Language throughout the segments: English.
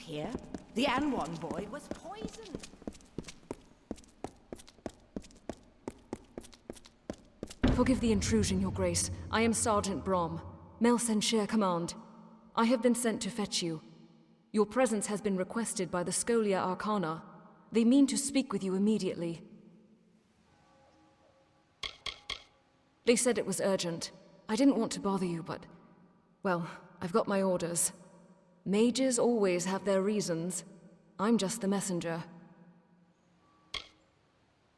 here? The Anwan boy was poisoned. Forgive the intrusion, Your Grace. I am Sergeant Brom, Melsenshire Command. I have been sent to fetch you. Your presence has been requested by the Scholia Arcana. They mean to speak with you immediately. They said it was urgent. I didn't want to bother you, but... well, I've got my orders. Mages always have their reasons. I'm just the messenger.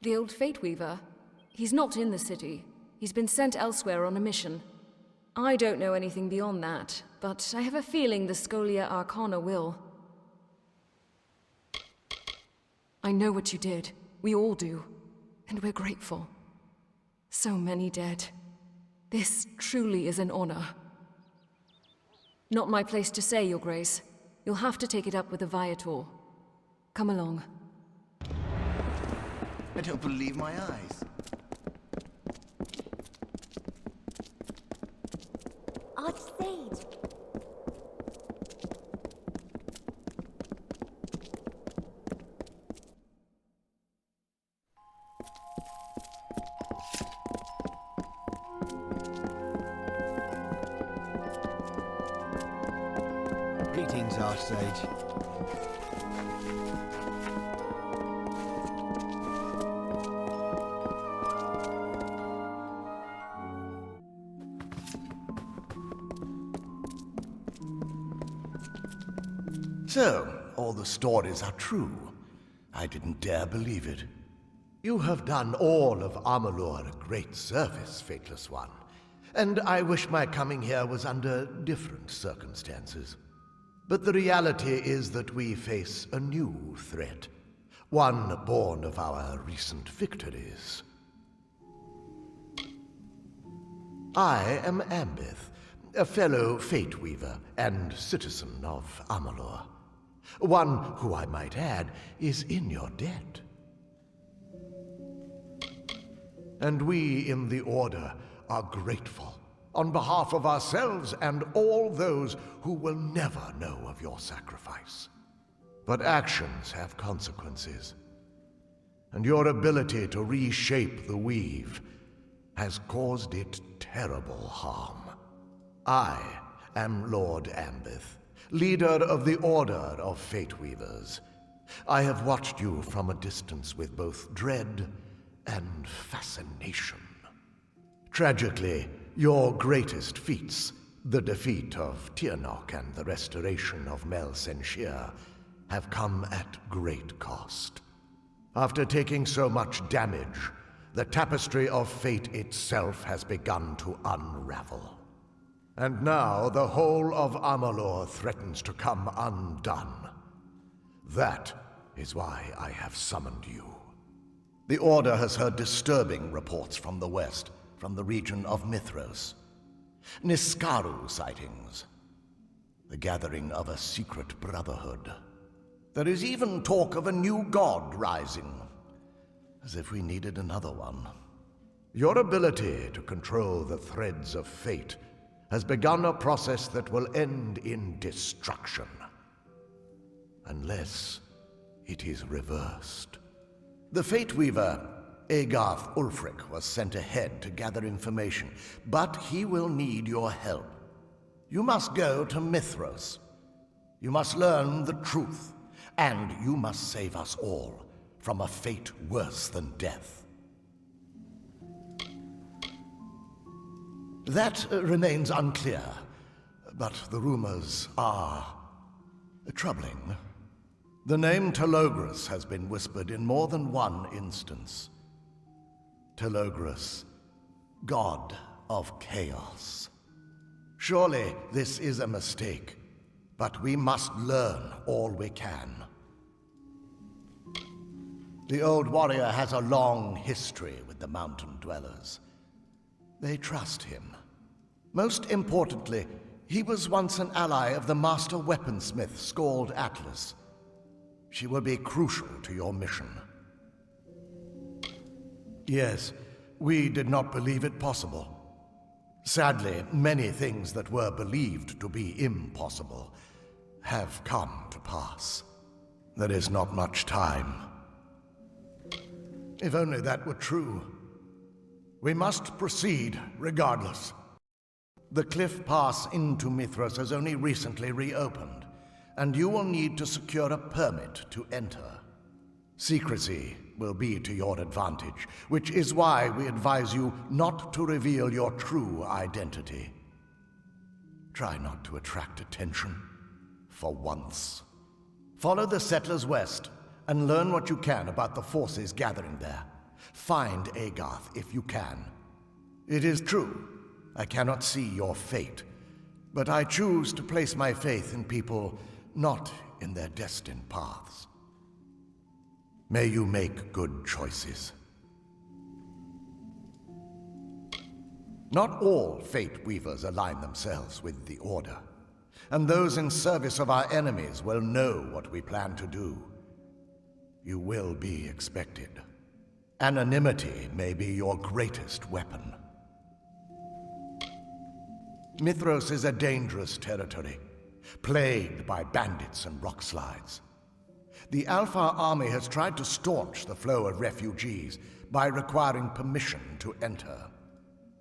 The old Fate Weaver? He's not in the city. He's been sent elsewhere on a mission. I don't know anything beyond that, but I have a feeling the Scholia Arcana will. I know what you did. We all do. And we're grateful. So many dead. This truly is an honor. Not my place to say, Your Grace. You'll have to take it up with the Viator. Come along. I don't believe my eyes. Archsage! Greetings, Archsage. So, all the stories are true. I didn't dare believe it. You have done all of Amalur a great service, Fateless One. And I wish my coming here was under different circumstances. But the reality is that we face a new threat. One born of our recent victories. I am Ambith, a fellow Fate Weaver and citizen of Amalur. One who, I might add, is in your debt. And we in the Order are grateful, on behalf of ourselves and all those who will never know of your sacrifice. But actions have consequences, and your ability to reshape the weave has caused it terrible harm. I am Lord Ambith, leader of the Order of Fate Weavers. I have watched you from a distance with both dread and fascination. Tragically, your greatest feats, the defeat of Tirnoch and the restoration of Melsenshire, have come at great cost. After taking so much damage, the tapestry of fate itself has begun to unravel. And now the whole of Amalur threatens to come undone. That is why I have summoned you. The Order has heard disturbing reports from the west, from the region of Mithros. Niskaru sightings. The gathering of a secret brotherhood. There is even talk of a new god rising. As if we needed another one. Your ability to control the threads of fate has begun a process that will end in destruction. Unless it is reversed. The Fate Weaver, Agarth Ulfric, was sent ahead to gather information, but he will need your help. You must go to Mithros. You must learn the truth, and you must save us all from a fate worse than death. That remains unclear, but the rumors are troubling. The name Telogris has been whispered in more than one instance. Telogris, god of chaos. Surely this is a mistake, but we must learn all we can. The old warrior has a long history with the mountain dwellers. They trust him. Most importantly, he was once an ally of the master weaponsmith Scald Atlas. She will be crucial to your mission. Yes, we did not believe it possible. Sadly, many things that were believed to be impossible have come to pass. There is not much time. If only that were true. We must proceed regardless. The cliff pass into Mithras has only recently reopened, and you will need to secure a permit to enter. Secrecy will be to your advantage, which is why we advise you not to reveal your true identity. Try not to attract attention, for once. Follow the settlers west, and learn what you can about the forces gathering there. Find Agarth if you can. It is true, I cannot see your fate, but I choose to place my faith in people, not in their destined paths. May you make good choices. Not all Fate Weavers align themselves with the Order, and those in service of our enemies will know what we plan to do. You will be expected. Anonymity may be your greatest weapon. Mithras is a dangerous territory, plagued by bandits and rock slides. The Alpha army has tried to staunch the flow of refugees by requiring permission to enter.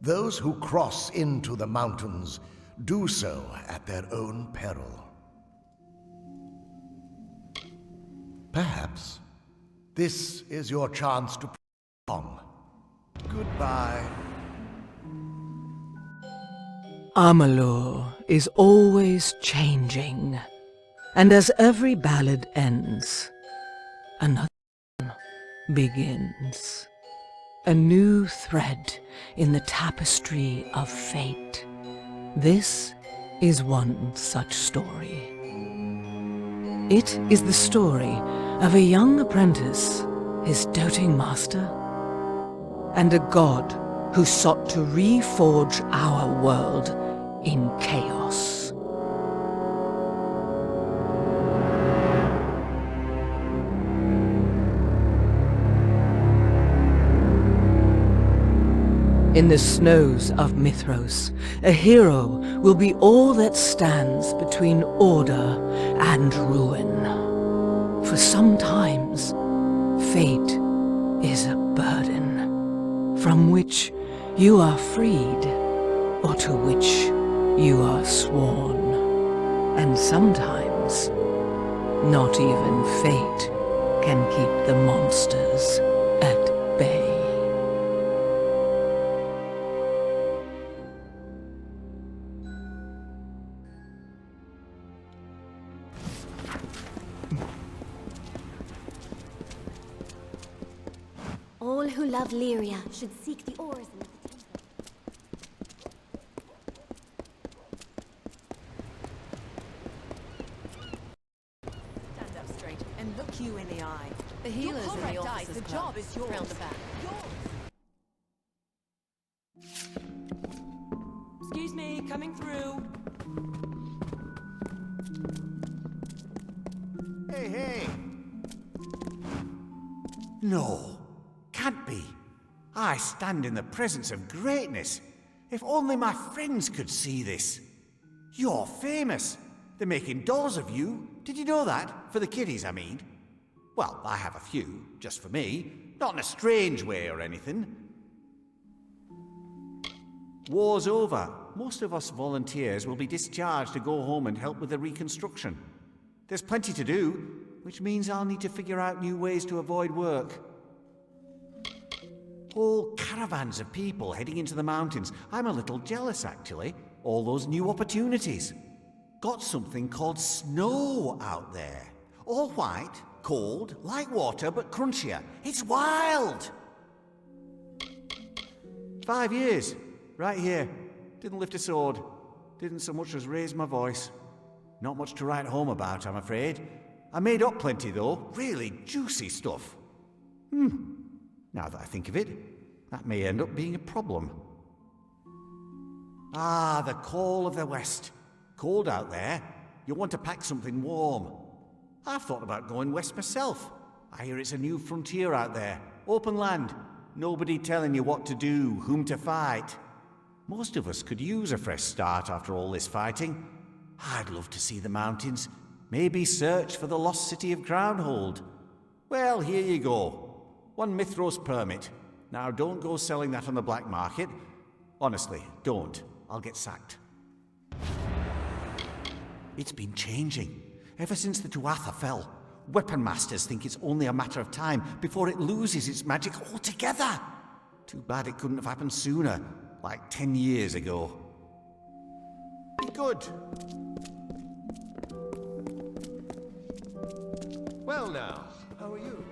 Those who cross into the mountains do so at their own peril. Perhaps this is your chance to prove wrong. Goodbye. Amalur is always changing, and as every ballad ends, another one begins. A new thread in the tapestry of fate. This is one such story. It is the story of a young apprentice, his doting master, and a god who sought to reforge our world in chaos. In the snows of Mithros, a hero will be all that stands between order and ruin. For sometimes, fate is a burden, from which you are freed, or to which you are sworn. And sometimes, not even fate can keep the monsters at bay. All who love Lyria should seek the ores in the potato. Stand up straight and look you in the eye. The healers Your in the comrade dies, officers' the club, job is yours. round the back. Excuse me, coming through. Hey, hey! No, can't be. I stand in the presence of greatness. If only my friends could see this. You're famous. They're making dolls of you. Did you know that? For the kiddies, I mean. Well, I have a few, just for me. Not in a strange way or anything. War's over. Most of us volunteers will be discharged to go home and help with the reconstruction. There's plenty to do, which means I'll need to figure out new ways to avoid work. Whole caravans of people heading into the mountains. I'm a little jealous, actually. All those new opportunities. Got something called snow out there. All white, cold, like water, but crunchier. It's wild! 5 years. Right here. Didn't lift a sword. Didn't so much as raise my voice. Not much to write home about, I'm afraid. I made up plenty, though. Really juicy stuff. Now that I think of it, that may end up being a problem. Ah, the call of the West. Cold out there. You'll want to pack something warm. I've thought about going west myself. I hear it's a new frontier out there. Open land. Nobody telling you what to do, whom to fight. Most of us could use a fresh start after all this fighting. I'd love to see the mountains, Maybe search for the lost city of Groundhold. Well, here you go. 1 Mithros permit. Now don't go selling that on the black market. Honestly, don't. I'll get sacked. It's been changing. Ever since the Tuatha fell, weapon masters think it's only a matter of time before it loses its magic altogether. Too bad it couldn't have happened sooner, like 10 years ago. Be good. Well now, how are you?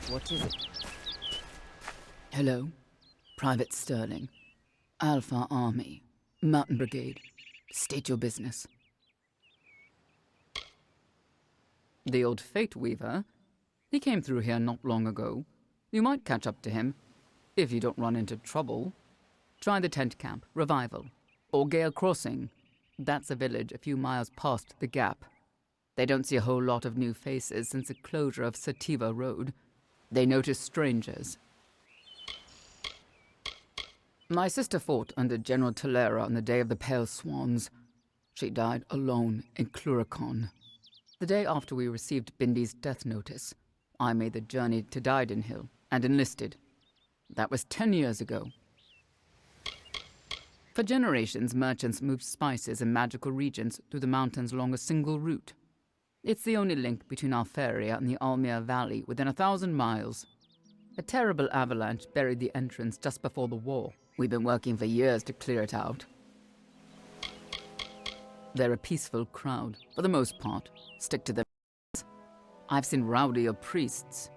What is it? Hello? Private Sterling. Alpha Army. Mountain Brigade. State your business. The old Fate Weaver? He came through here not long ago. You might catch up to him, if you don't run into trouble. Try the tent camp, Revival, or Gale Crossing. That's a village a few miles past the Gap. They don't see a whole lot of new faces since the closure of Sativa Road. They notice strangers. My sister fought under General Tolera on the day of the Pale Swans. She died alone in Cluricon. The day after we received Bindi's death notice, I made the journey to Didenhill and enlisted. That was 10 years ago. For generations, merchants moved spices and magical regions through the mountains along a single route. It's the only link between Alferia and the Almir Valley within 1,000 miles. A terrible avalanche buried the entrance just before the war. We've been working for years to clear it out. They're a peaceful crowd, for the most part. Stick to them. I've seen rowdier priests.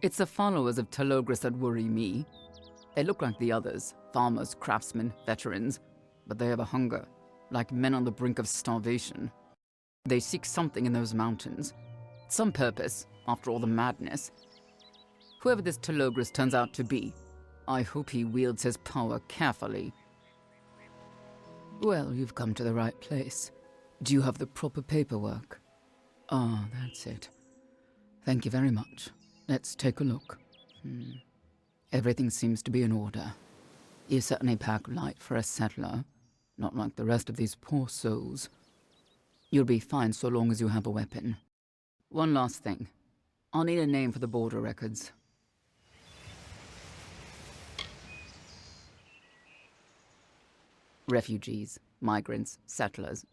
It's the followers of Talogris that worry me. They look like the others, farmers, craftsmen, veterans, but they have a hunger, like men on the brink of starvation. They seek something in those mountains, some purpose, after all the madness. Whoever this Talogris turns out to be, I hope he wields his power carefully. Well, you've come to the right place. Do you have the proper paperwork? Ah, that's it. Thank you very much. Let's take a look. Everything seems to be in order. You certainly pack light for a settler, not like the rest of these poor souls. You'll be fine so long as you have a weapon. One last thing. I'll need a name for the border records. Refugees, migrants, settlers.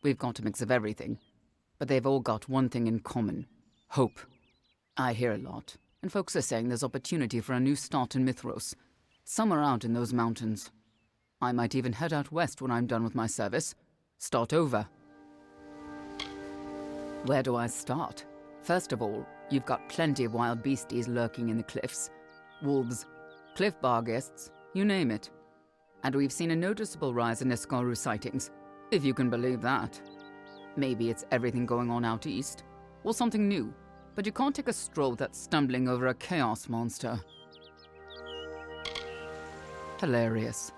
We've got a mix of everything, but they've all got one thing in common. Hope. I hear a lot, and folks are saying there's opportunity for a new start in Mithros, somewhere out in those mountains. I might even head out west when I'm done with my service. Start over. Where do I start? First of all, you've got plenty of wild beasties lurking in the cliffs. Wolves, cliff barghests, you name it. And we've seen a noticeable rise in Iskaru sightings, if you can believe that. Maybe it's everything going on out east, or something new, but you can't take a stroll without stumbling over a chaos monster. Hilarious.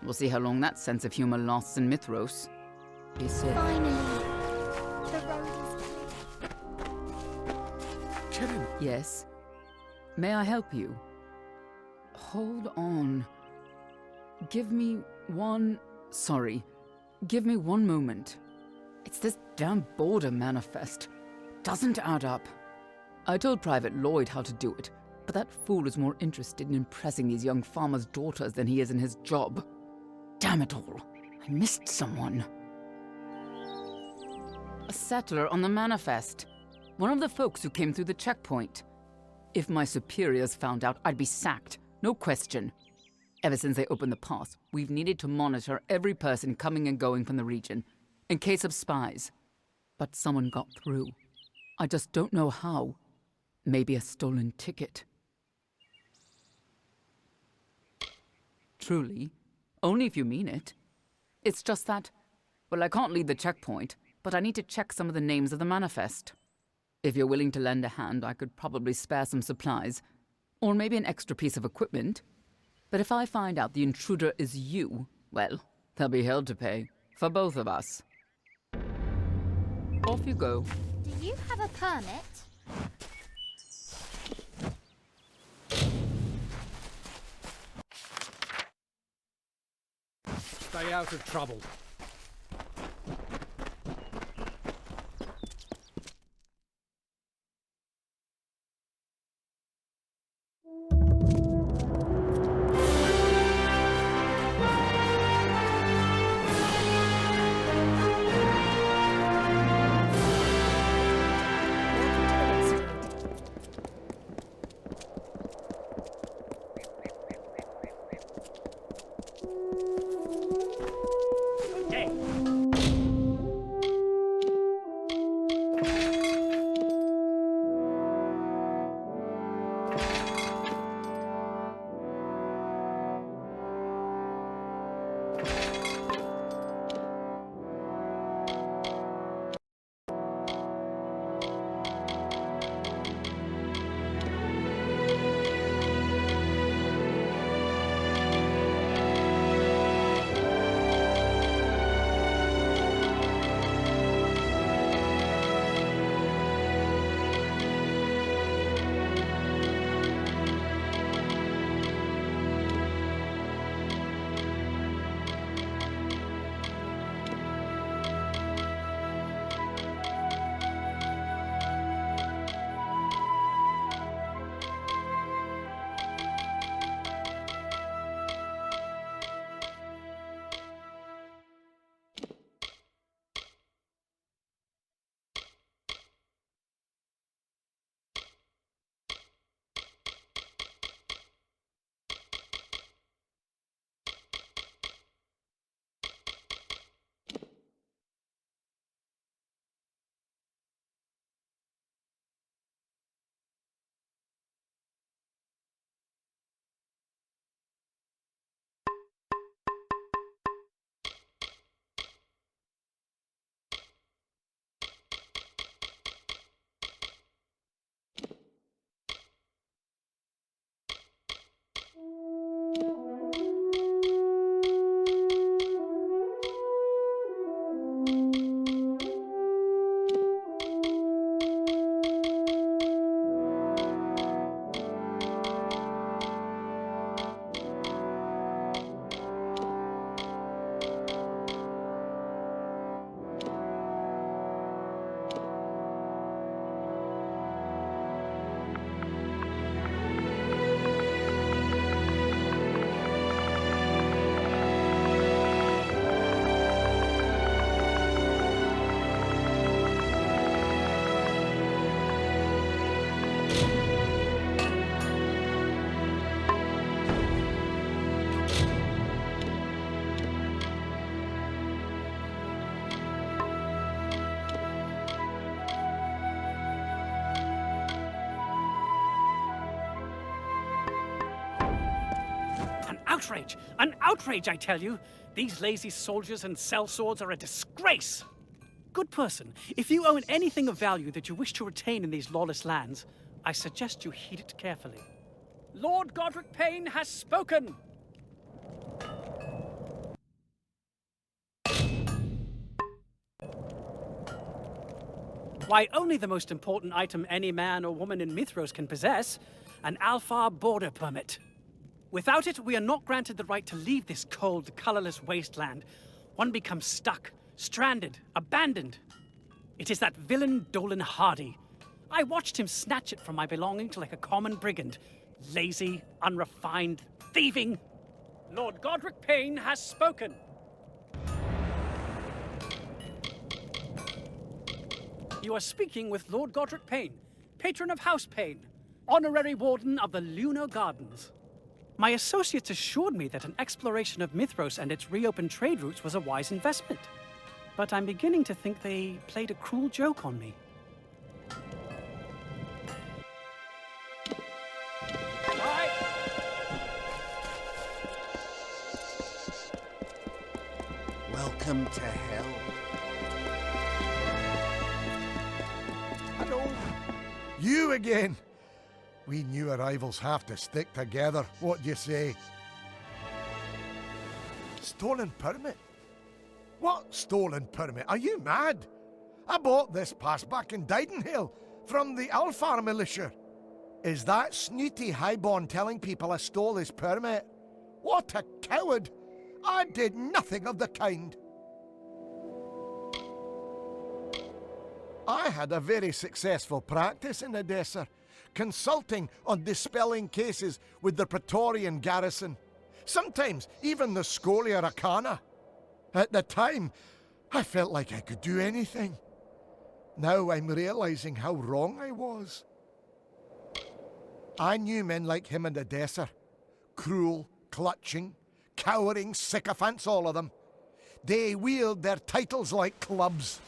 We'll see how long that sense of humor lasts in Mithros. Be safe. Finally, the road is clear. Kenan, Yes? May I help you? Hold on. Give me one moment. It's this damn border manifest. Doesn't add up. I told Private Lloyd how to do it, but that fool is more interested in impressing these young farmers' daughters than he is in his job. Damn it all. I missed someone. A settler on the manifest. One of the folks who came through the checkpoint. If my superiors found out, I'd be sacked. No question. Ever since they opened the pass, we've needed to monitor every person coming and going from the region, in case of spies. But someone got through. I just don't know how. Maybe a stolen ticket. Truly, only if you mean it. It's just that, well, I can't leave the checkpoint, but I need to check some of the names of the manifest. If you're willing to lend a hand, I could probably spare some supplies, or maybe an extra piece of equipment. But if I find out the intruder is you, well, there'll be hell to pay. For both of us. Off you go. Do you have a permit? Stay out of trouble. Outrage! An outrage, I tell you! These lazy soldiers and sellswords are a disgrace! Good person, if you own anything of value that you wish to retain in these lawless lands, I suggest you heed it carefully. Lord Godric Payne has spoken! Why, only the most important item any man or woman in Mithros can possess, an Alfar border permit. Without it, we are not granted the right to leave this cold, colorless wasteland. One becomes stuck, stranded, abandoned. It is that villain Dolan Hardy. I watched him snatch it from my belongings like a common brigand. Lazy, unrefined, thieving. Lord Godric Payne has spoken. You are speaking with Lord Godric Payne, patron of House Payne, honorary warden of the Lunar Gardens. My associates assured me that an exploration of Mithros and its reopened trade routes was a wise investment. But I'm beginning to think they played a cruel joke on me. Bye. Welcome to hell. Hello. You again. We new arrivals have to stick together. What do you say? Stolen permit? What stolen permit? Are you mad? I bought this pass back in Didenhill from the Alfar militia. Is that snooty highborn telling people I stole his permit? What a coward! I did nothing of the kind. I had a very successful practice in Edessa, consulting on dispelling cases with the Praetorian garrison, sometimes even the Scholia Arcana. At the time, I felt like I could do anything. Now I'm realizing how wrong I was. I knew men like him in Edessa. Cruel, clutching, cowering sycophants, all of them. They wield their titles like clubs.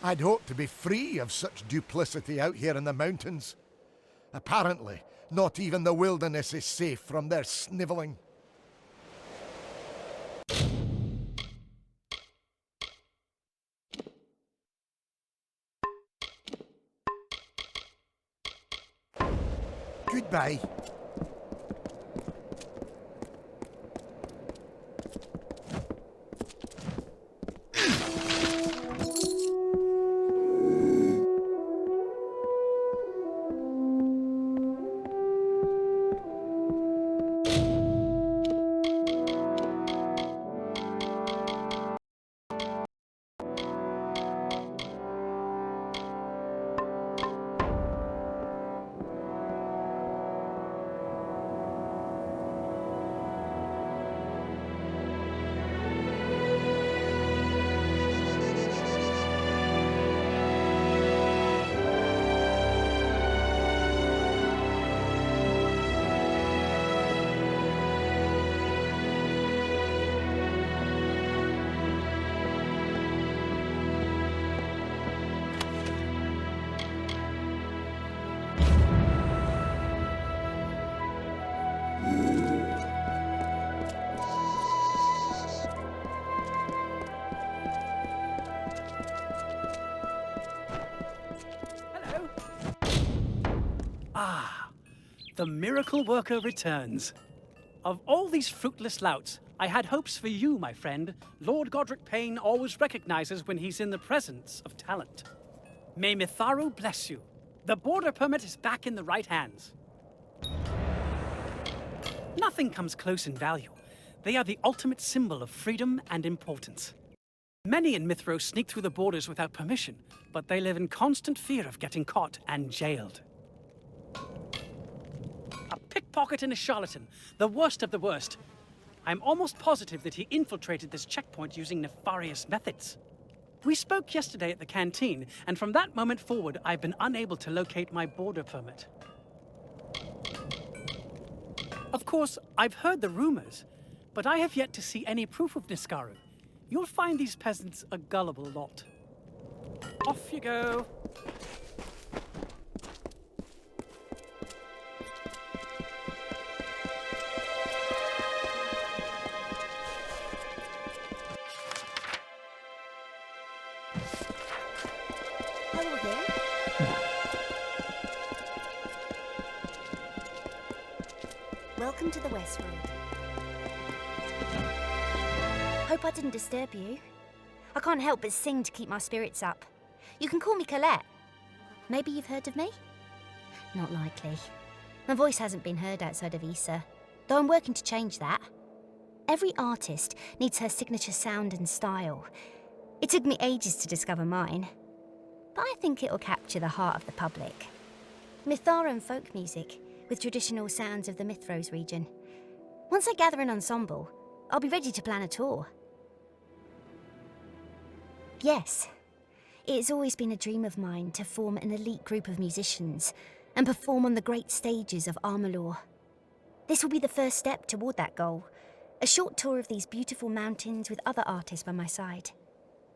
I'd hoped to be free of such duplicity out here in the mountains. Apparently, not even the wilderness is safe from their snivelling. Goodbye. The miracle worker returns. Of all these fruitless louts, I had hopes for you, my friend. Lord Godric Payne always recognizes when he's in the presence of talent. May Mitharu bless you. The border permit is back in the right hands. Nothing comes close in value. They are the ultimate symbol of freedom and importance. Many in Mithros sneak through the borders without permission, but they live in constant fear of getting caught and jailed. A pickpocket and a charlatan, the worst of the worst. I'm almost positive that he infiltrated this checkpoint using nefarious methods. We spoke yesterday at the canteen, and from that moment forward, I've been unable to locate my border permit. Of course, I've heard the rumors, but I have yet to see any proof of Niskaru. You'll find these peasants a gullible lot. Off you go. Hello there. Welcome to the West Road. Hope I didn't disturb you. I can't help but sing to keep my spirits up. You can call me Colette. Maybe you've heard of me? Not likely. My voice hasn't been heard outside of Issa, though I'm working to change that. Every artist needs her signature sound and style. It took me ages to discover mine, but I think it'll capture the heart of the public. Mitharan folk music, with traditional sounds of the Mithros region. Once I gather an ensemble, I'll be ready to plan a tour. Yes, it's always been a dream of mine to form an elite group of musicians and perform on the great stages of Amalur. This will be the first step toward that goal, a short tour of these beautiful mountains with other artists by my side.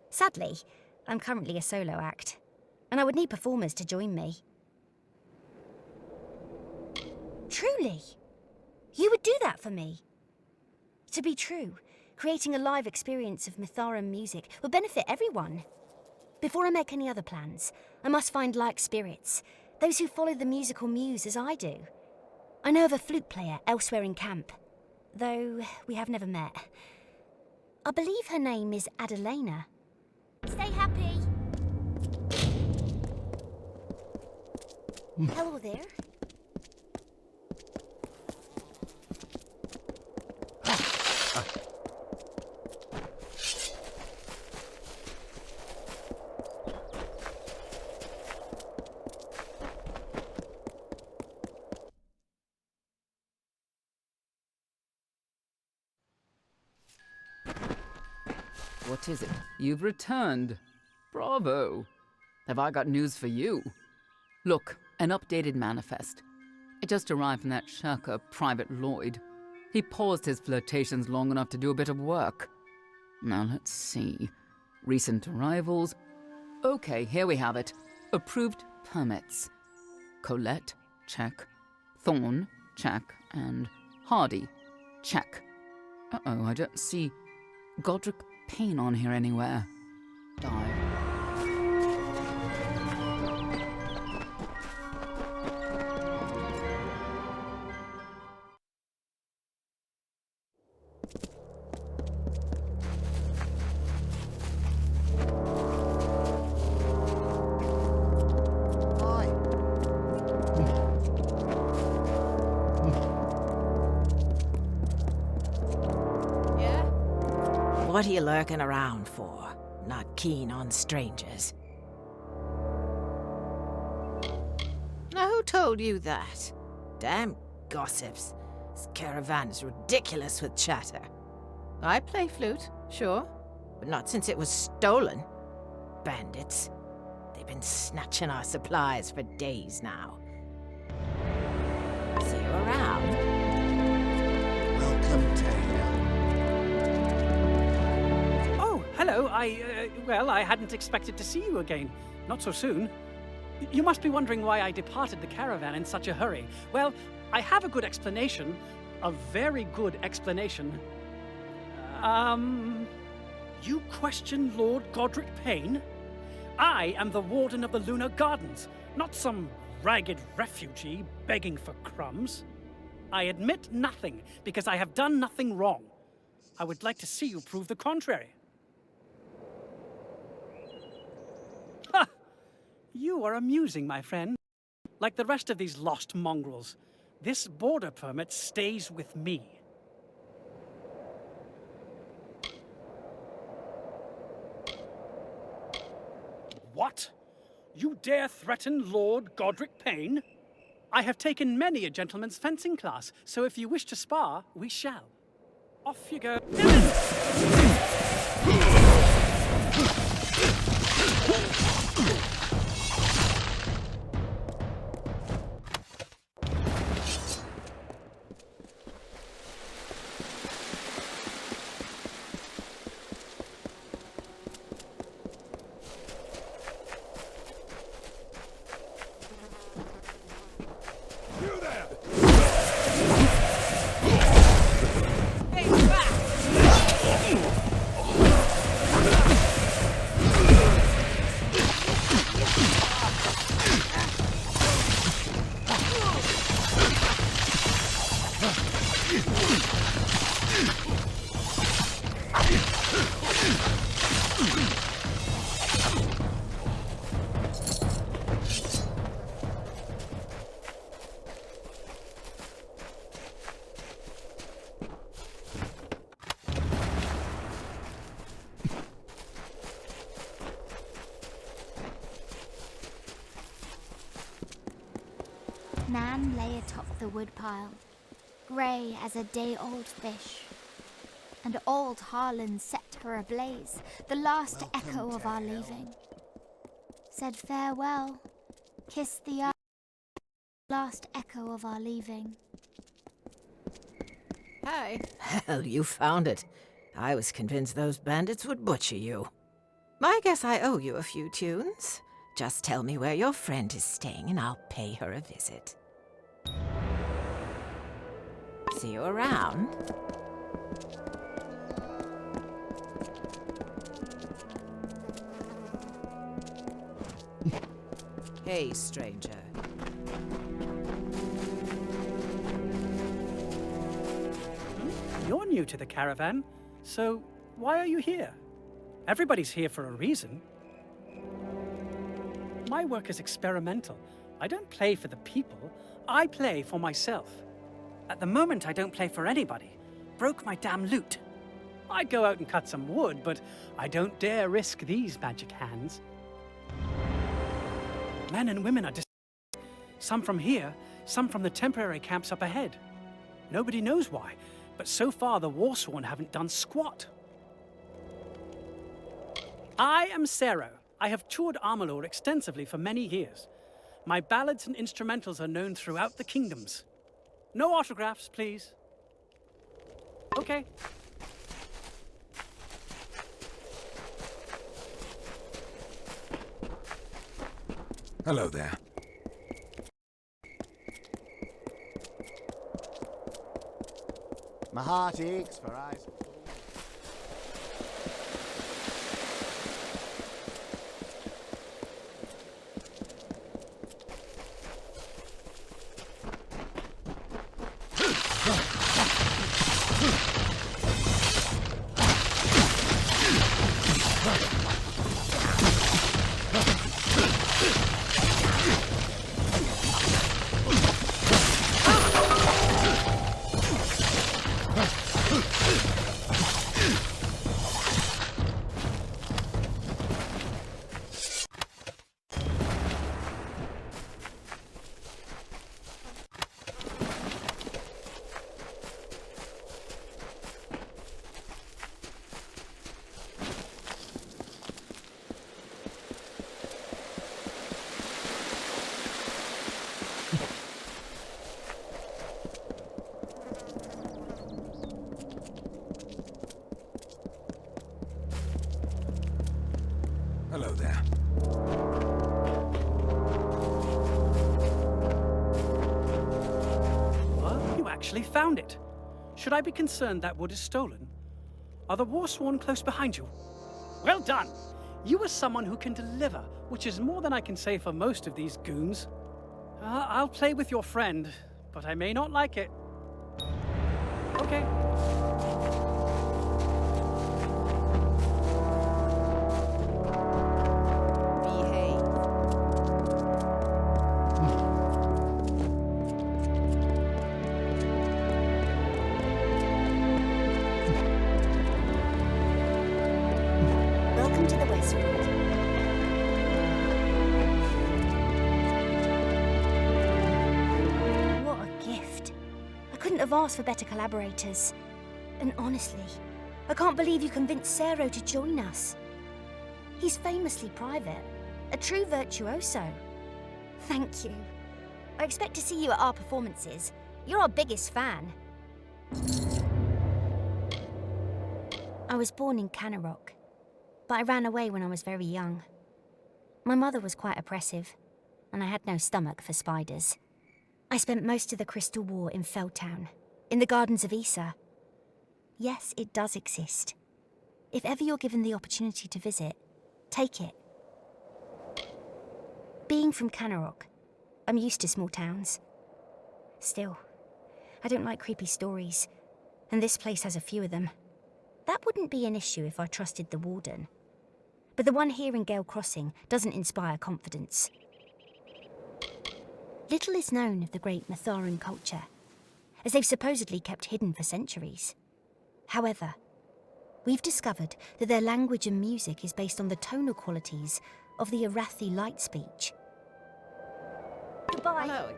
Sadly, I'm currently a solo act, and I would need performers to join me. Truly? You would do that for me? To be true, creating a live experience of Mitharan music would benefit everyone. Before I make any other plans, I must find like spirits, those who follow the musical muse as I do. I know of a flute player elsewhere in camp, though we have never met. I believe her name is Adelena. Stay happy! Hello there. What is it? You've returned. Bravo. Have I got news for you? Look, an updated manifest. It just arrived from that shirker, Private Lloyd. He paused his flirtations long enough to do a bit of work. Now let's see. Recent arrivals. Okay, here we have it. Approved permits. Colette, check. Thorn, check. And Hardy, check. Uh-oh, I don't see Godric Payne on here anywhere. Die. What are you lurking around for? Not keen on strangers. Now, who told you that? Damn gossips. This caravan is ridiculous with chatter. I play flute, sure, but not since it was stolen. Bandits. They've been snatching our supplies for days now. See you around. Welcome, Taylor. Hello, I hadn't expected to see you again. Not so soon. You must be wondering why I departed the caravan in such a hurry. Well, I have a good explanation. A very good explanation. You question Lord Godric Payne? I am the Warden of the Lunar Gardens, not some ragged refugee begging for crumbs. I admit nothing, because I have done nothing wrong. I would like to see you prove the contrary. You are amusing, my friend. Like the rest of these lost mongrels, this border permit stays with me. What? You dare threaten Lord Godric Payne? I have taken many a gentleman's fencing class, so if you wish to spar, we shall. Off you go. Nan lay atop the woodpile, grey as a day-old fish. And old Harlan set her ablaze, the last echo of our leaving. Said farewell, kissed the earth, last echo of our leaving. Hi. Hell, you found it. I was convinced those bandits would butcher you. I guess I owe you a few tunes. Just tell me where your friend is staying and I'll pay her a visit. See you around. Hey, stranger. You're new to the caravan, so why are you here? Everybody's here for a reason. My work is experimental. I don't play for the people, I play for myself. At the moment, I don't play for anybody. Broke my damn lute. I'd go out and cut some wood, but I don't dare risk these magic hands. Men and women are some from here, some from the temporary camps up ahead. Nobody knows why, but so far the Warsworn haven't done squat. I am Sero. I have toured Amalur extensively for many years. My ballads and instrumentals are known throughout the kingdoms. No autographs, please. Okay. Hello there. My heart aches for eyes. Hello there. Well, you actually found it. Should I be concerned that wood is stolen? Are the Warsworn close behind you? Well done! You are someone who can deliver, which is more than I can say for most of these goons. I'll play with your friend, but I may not like it. Okay. Welcome to the Westwood. What a gift. I couldn't have asked for better collaborators. And honestly, I can't believe you convinced Sero to join us. He's famously private, a true virtuoso. Thank you. I expect to see you at our performances. You're our biggest fan. I was born in Canarok, but I ran away when I was very young. My mother was quite oppressive, and I had no stomach for spiders. I spent most of the Crystal War in Felltown, in the Gardens of Issa. Yes, it does exist. If ever you're given the opportunity to visit, take it. Being from Canarok, I'm used to small towns. Still, I don't like creepy stories, and this place has a few of them. That wouldn't be an issue if I trusted the warden. But the one here in Gale Crossing doesn't inspire confidence. Little is known of the great Matharan culture, as they've supposedly kept hidden for centuries. However, we've discovered that their language and music is based on the tonal qualities of the Arathi light speech. Goodbye. Hello.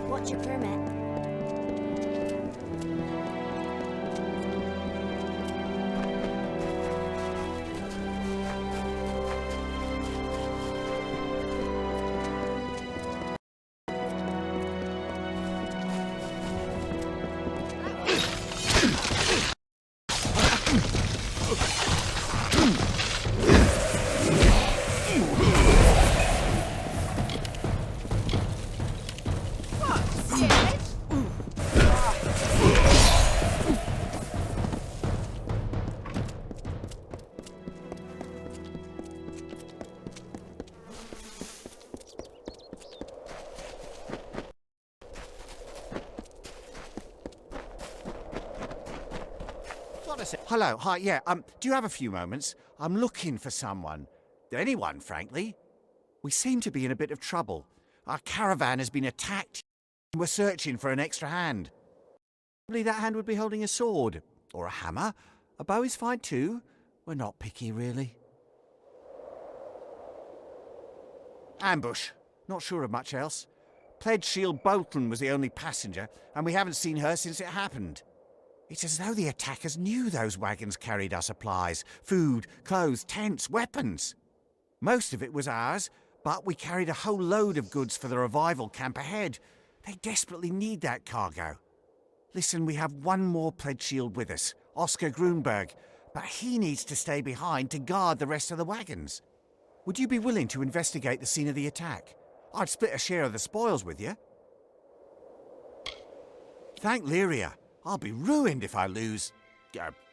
Watch your permit. on a sec. Hello, hi, yeah, do you have a few moments? I'm looking for someone. Anyone, frankly. We seem to be in a bit of trouble. Our caravan has been attacked, and we're searching for an extra hand. Probably that hand would be holding a sword, or a hammer. A bow is fine too. We're not picky, really. Ambush. Not sure of much else. Pledge Shield Bolton was the only passenger, and we haven't seen her since it happened. It's as though the attackers knew those wagons carried our supplies. Food, clothes, tents, weapons. Most of it was ours, but we carried a whole load of goods for the revival camp ahead. They desperately need that cargo. Listen, we have one more Pledge Shield with us, Oscar Grunberg, but he needs to stay behind to guard the rest of the wagons. Would you be willing to investigate the scene of the attack? I'd split a share of the spoils with you. Thank Lyria. I'll be ruined if I lose...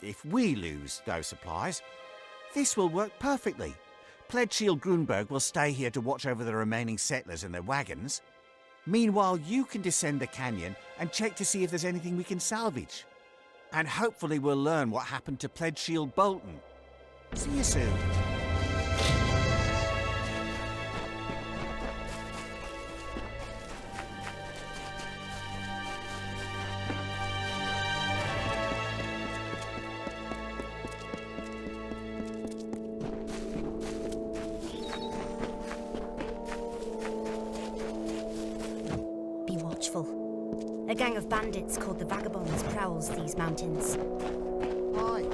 if we lose those supplies. This will work perfectly. Pledge Shield Grunberg will stay here to watch over the remaining settlers and their wagons. Meanwhile, you can descend the canyon and check to see if there's anything we can salvage. And hopefully we'll learn what happened to Pledge Shield Bolton. See you soon. Be watchful. A gang of bandits called the Vagabonds prowls these mountains. Hi.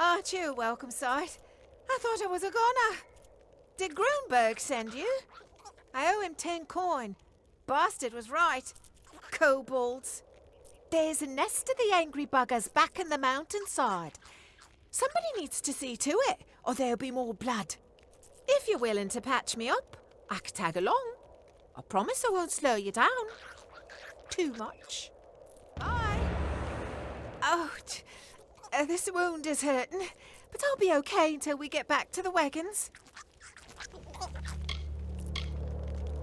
Aren't you a welcome sight? I thought I was a goner. Did Grunberg send you? I owe him 10 coin. Bastard was right. Kobolds. There's a nest of the angry buggers back in the mountainside. Somebody needs to see to it, or there'll be more blood. If you're willing to patch me up, I could tag along. I promise I won't slow you down. Too much. Bye. Oh, this wound is hurting, but I'll be okay until we get back to the wagons.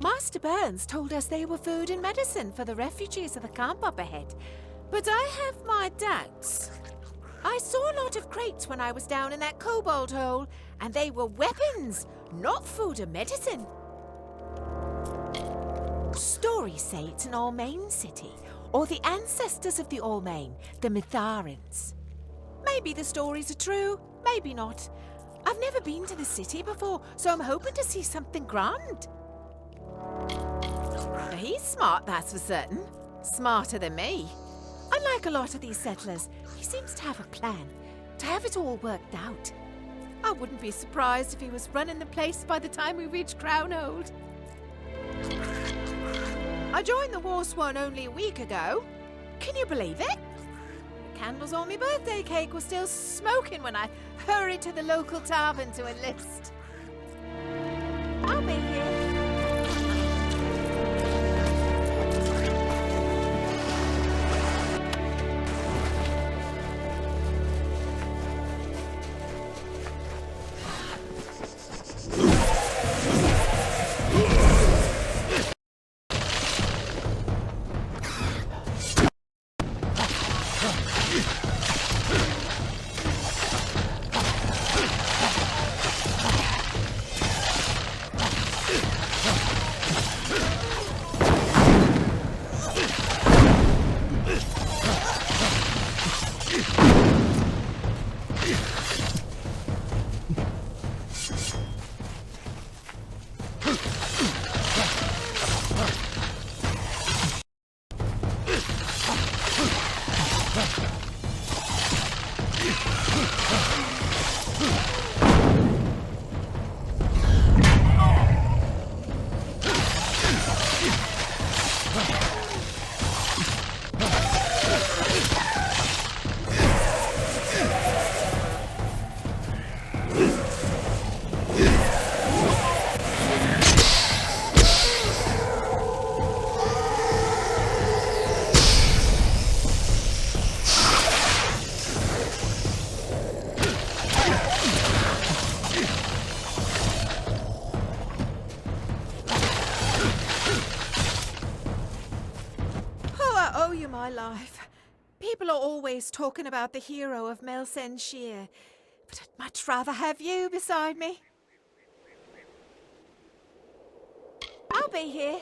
Master Burns told us they were food and medicine for the refugees of the camp up ahead, but I have my doubts. I saw a lot of crates when I was down in that kobold hole, and they were weapons, not food and medicine. Stories say it's an Almain city, or the ancestors of the Almain, the Mitharans. Maybe the stories are true, maybe not. I've never been to the city before, so I'm hoping to see something grand. He's smart, that's for certain. Smarter than me. Unlike a lot of these settlers, he seems to have a plan, to have it all worked out. I wouldn't be surprised if he was running the place by the time we reach Crownhold. I joined the Fatesworn only a week ago. Can you believe it? The candles on my birthday cake were still smoking when I hurried to the local tavern to enlist. I'll be here. my life. People are always talking about the hero of Melsenshire, but I'd much rather have you beside me. I'll be here.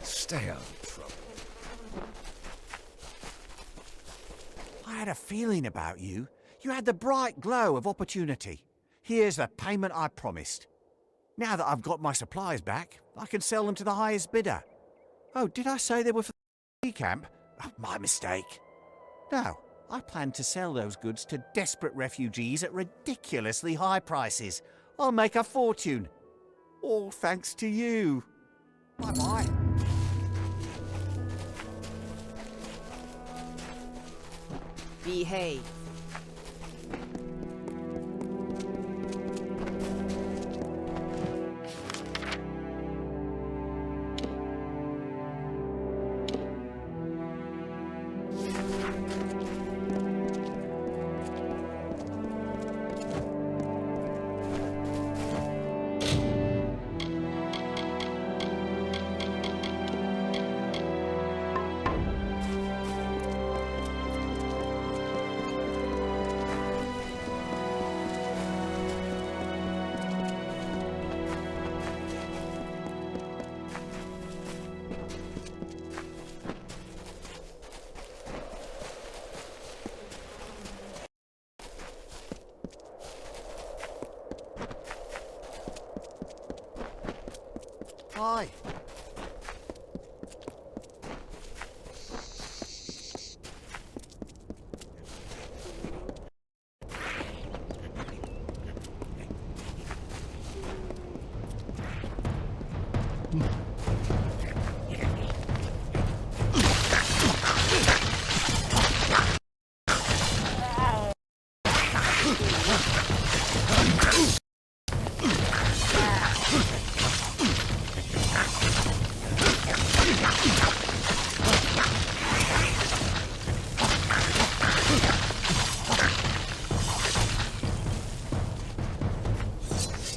Stay out of trouble. I had a feeling about you. You had the bright glow of opportunity. Here's the payment I promised. Now that I've got my supplies back, I can sell them to the highest bidder. Oh, did I say they were for the camp? Oh, my mistake. No, I plan to sell those goods to desperate refugees at ridiculously high prices. I'll make a fortune. All thanks to you. Bye-bye. Behave. Hi.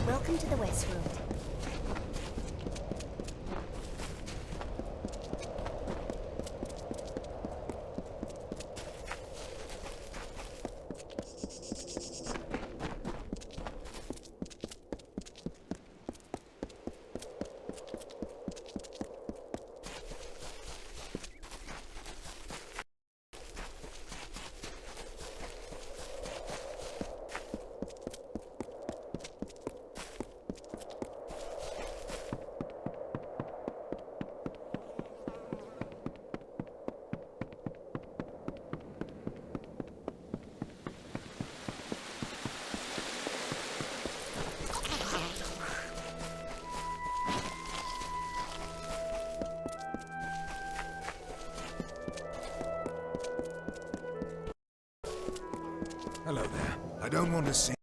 Welcome to the Westworld. Hello there. I don't want to see...